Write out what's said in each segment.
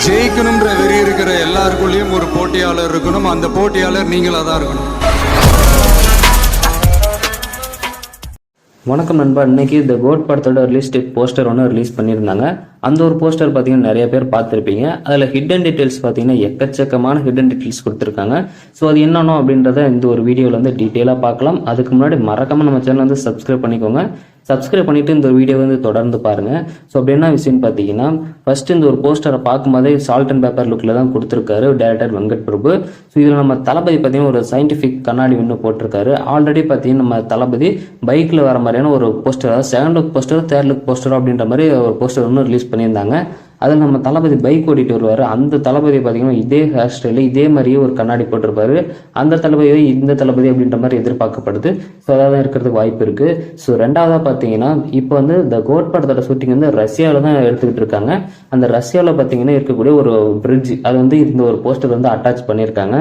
ஜெயிக்கணும்ன்ற வெறி இருக்கிற எல்லாருக்குள்ளேயும் ஒரு போட்டியாளர் இருக்கணும். அந்த போட்டியாளர் நீங்களா தான் இருக்கணும். வணக்கம் நண்பா. இன்னைக்கு த கோட் படத்தோட ரிலீஸ் போஸ்டர் ஒன்று ரிலீஸ் பண்ணியிருந்தாங்க. அந்த ஒரு போஸ்டர் பார்த்தீங்கன்னா நிறைய பேர் பார்த்துருப்பீங்க. அதில் ஹிடன் டீட்டெயில்ஸ் பார்த்தீங்கன்னா எக்கச்சக்கமான ஹிடன் டீட்டெயில்ஸ் கொடுத்துருக்காங்க. ஸோ அது என்னென்ன அப்படின்றத இந்த ஒரு வீடியோவில் வந்து டீட்டெயிலாக பார்க்கலாம். அதுக்கு முன்னாடி மறக்காமல் நம்ம சேனல் வந்து சப்ஸ்கிரைப் பண்ணிக்கோங்க. சப்ஸ்கிரைப் பண்ணிட்டு இந்த வீடியோ வந்து தொடர்ந்து பாருங்க. ஸோ அப்படி என்ன விஷயம்னு பார்த்தீங்கன்னா, ஃபர்ஸ்ட் இந்த ஒரு போஸ்டரை பார்க்கும்போதே சால்ட் அண்ட் பேப்பர் லுக்கில் தான் கொடுத்துருக்காரு டைரக்டர் வெங்கட் பிரபு. ஸோ இதில் நம்ம தளபதி பார்த்தீங்கன்னா ஒரு சயின்டிஃபிக் கண்ணாடி ஒன்று போட்டிருக்காரு. ஆல்ரெடி பார்த்தீங்கன்னா நம்ம தளபதி பைக்கில் வர மாதிரியான ஒரு போஸ்டர், அதாவது second look poster, third look poster அப்படின்ற மாதிரி ஒரு போஸ்டர் ஒன்று ரிலீஸ் பண்ணியிருந்தாங்க. அதில் நம்ம தளபதி பைக் ஓட்டிட்டு வருவார். அந்த தளபதி பார்த்தீங்கன்னா இதே ஹேர் ஸ்டைலு, இதே மாதிரியே ஒரு கண்ணாடி போட்டிருப்பாரு. அந்த தளபதி இந்த தளபதி அப்படின்ற மாதிரி எதிர்பார்க்கப்படுது. ஸோ அதாவது இருக்கிறதுக்கு வாய்ப்பு இருக்கு. ஸோ ரெண்டாவதாக பார்த்தீங்கன்னா இப்போ வந்து த கோட் படத்தோட ஷூட்டிங் வந்து ரஷ்யாவில் தான் எடுத்துக்கிட்டு இருக்காங்க. அந்த ரஷ்யாவில் பார்த்தீங்கன்னா இருக்கக்கூடிய ஒரு பிரிட்ஜ், அது வந்து இந்த ஒரு போஸ்டர் வந்து அட்டாச் பண்ணியிருக்காங்க.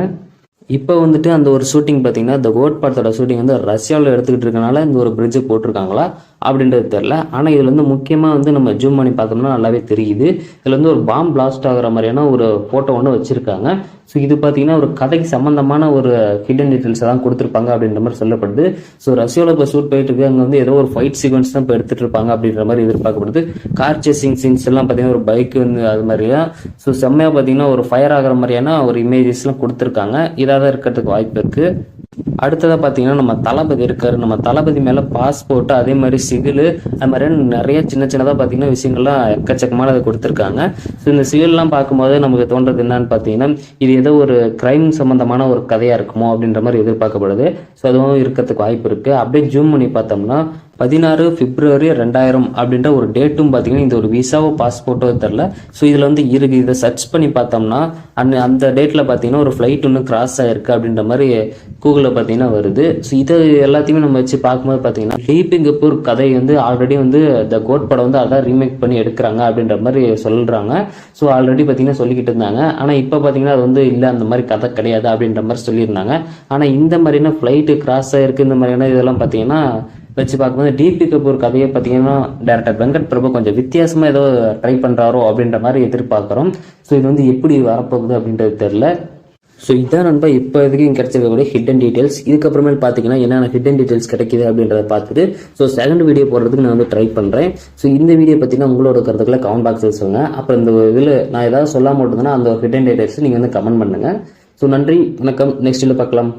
இப்போ வந்துட்டு அந்த ஒரு ஷூட்டிங் பார்த்தீங்கன்னா த கோட் படத்தோட ஷூட்டிங் வந்து ரஷ்யாவில் எடுத்துக்கிட்டு இருக்கனால இந்த ஒரு பிரிட்ஜு போட்டிருக்காங்களா அப்படின்றது தெரில. ஆனால் இதில் வந்து முக்கியமாக வந்து நம்ம ஜூம் பண்ணி பார்த்தோம்னா நல்லாவே தெரியுது. இதில் வந்து ஒரு பாம் பிளாஸ்ட் ஆகிற மாதிரியான ஒரு ஃபோட்டோ ஒன்று வச்சுருக்காங்க. ஸோ இது பார்த்தீங்கன்னா ஒரு கதைக்கு சம்மந்தமான ஒரு ஹிடன் டீட்டெயில்ஸ் தான் கொடுத்துருப்பாங்க அப்படின்ற மாதிரி சொல்லப்படுது. ஸோ ரஷ்யாவில் இப்போ ஷூட் போயிட்டு இருக்கு. அங்கே வந்து ஏதோ ஒரு ஃபைட் சீக்வன்ஸ் தான் இப்போ எடுத்துகிட்டு இருப்பாங்க அப்படின்ற மாதிரி எதிர்பார்க்கப்படுது. கார் சேசிங் சீன்ஸ் எல்லாம் பார்த்தீங்கன்னா ஒரு பைக் வந்து அது மாதிரியா. ஸோ செம்மையாக பார்த்தீங்கன்னா ஒரு ஃபயர் ஆகிற மாதிரியான ஒரு இமேஜஸ்லாம் கொடுத்துருக்காங்க. இதாக தான் இருக்கிறதுக்கு வாய்ப்பு இருக்குது. அடுத்ததாக பார்த்தீங்கன்னா நம்ம தளபதி இருக்காரு. நம்ம தளபதி மேலே பாஸ்போர்ட், அதே மாதிரி சிகில், அது மாதிரி நிறைய சின்ன சின்னதாக பார்த்தீங்கன்னா விஷயங்கள்லாம் எக்கச்சக்கமான அதை கொடுத்துருக்காங்க. ஸோ இந்த சிகில்லாம் பார்க்கும்போது நமக்கு தோன்றது என்னன்னு பார்த்தீங்கன்னா, இது ஏதோ ஒரு கிரைம் சம்மந்தமான ஒரு கதையாக இருக்குமோ அப்படின்ற மாதிரி எதிர்பார்க்கப்படுது. ஸோ அதுவும் இருக்கிறதுக்கு வாய்ப்பு இருக்குது. அப்படியே ஜூம் பண்ணி பார்த்தோம்னா 16 பிப்ரவரி 2000 அப்படின்ற ஒரு டேட்டும் பார்த்தீங்கன்னா இந்த ஒரு விசாவோ பாஸ்போர்ட்டோ தெரில. ஸோ இதில் வந்து இருக்கு. இதை சர்ச் பண்ணி பார்த்தோம்னா அந்த டேட்டில் பார்த்தீங்கன்னா ஒரு ஃப்ளைட் ஒன்று கிராஸ் ஆகிருக்கு அப்படின்ற மாதிரி கூகுளில் பார்த்தீங்கன்னா வருது. ஸோ இதை எல்லாத்தையுமே நம்ம வச்சு பார்க்கும்போது பார்த்தீங்கன்னா லீப்பிங் கபூர் கதை வந்து ஆல்ரெடி வந்து த கோட் படம் வந்து அதான் ரீமேக் பண்ணி எடுக்கிறாங்க அப்படின்ற மாதிரி சொல்கிறாங்க. ஸோ ஆல்ரெடி பார்த்தீங்கன்னா சொல்லிக்கிட்டு இருந்தாங்க. ஆனால் இப்போ பார்த்தீங்கன்னா அது வந்து இல்லை, அந்த மாதிரி கதை கிடையாது அப்படின்ற மாதிரி சொல்லியிருந்தாங்க. ஆனால் இந்த மாதிரியான ஃப்ளைட்டு கிராஸ் ஆகிருக்கு, இந்த மாதிரியான இதெல்லாம் பார்த்தீங்கன்னா வச்சு பார்க்கும்போது டிபி கபூர் கதையை பார்த்தீங்கன்னா டைரக்டர் வெங்கட் பிரபு கொஞ்சம் வித்தியாசமாக ஏதோ ட்ரை பண்ணுறாரோ அப்படின்ற மாதிரி எதிர்பார்க்குறோம். ஸோ இது வந்து எப்படி வரப்போகுது அப்படின்றது தெரில. ஸோ இதான் நண்பா இப்போ இதுக்கு கிடைச்சிருக்கக்கூடிய ஹிடன் டீட்டெயில்ஸ். இதுக்கப்புறமேல் பார்த்தீங்கன்னா என்னென்ன ஹிடன் டீட்டெயில்ஸ் கிடைக்குது அப்படின்றத பார்த்துட்டு ஸோ செகண்ட் வீடியோ போடுறதுக்கு நான் வந்து ட்ரை பண்ணுறேன். ஸோ இந்த வீடியோ பார்த்தீங்கன்னா உங்களோட கருத்துக்களை கமெண்ட் பாக்ஸில் சொல்லுங்கள். அப்புறம் இந்த இதில் நான் ஏதாவது சொல்லாமல் விட்டுருந்தேன்னா அந்த ஹிடன் டீட்டெயில்ஸ் நீங்கள் வந்து கமெண்ட் பண்ணுங்கள். ஸோ நன்றி, வணக்கம். நெக்ஸ்ட் பார்க்கலாம்.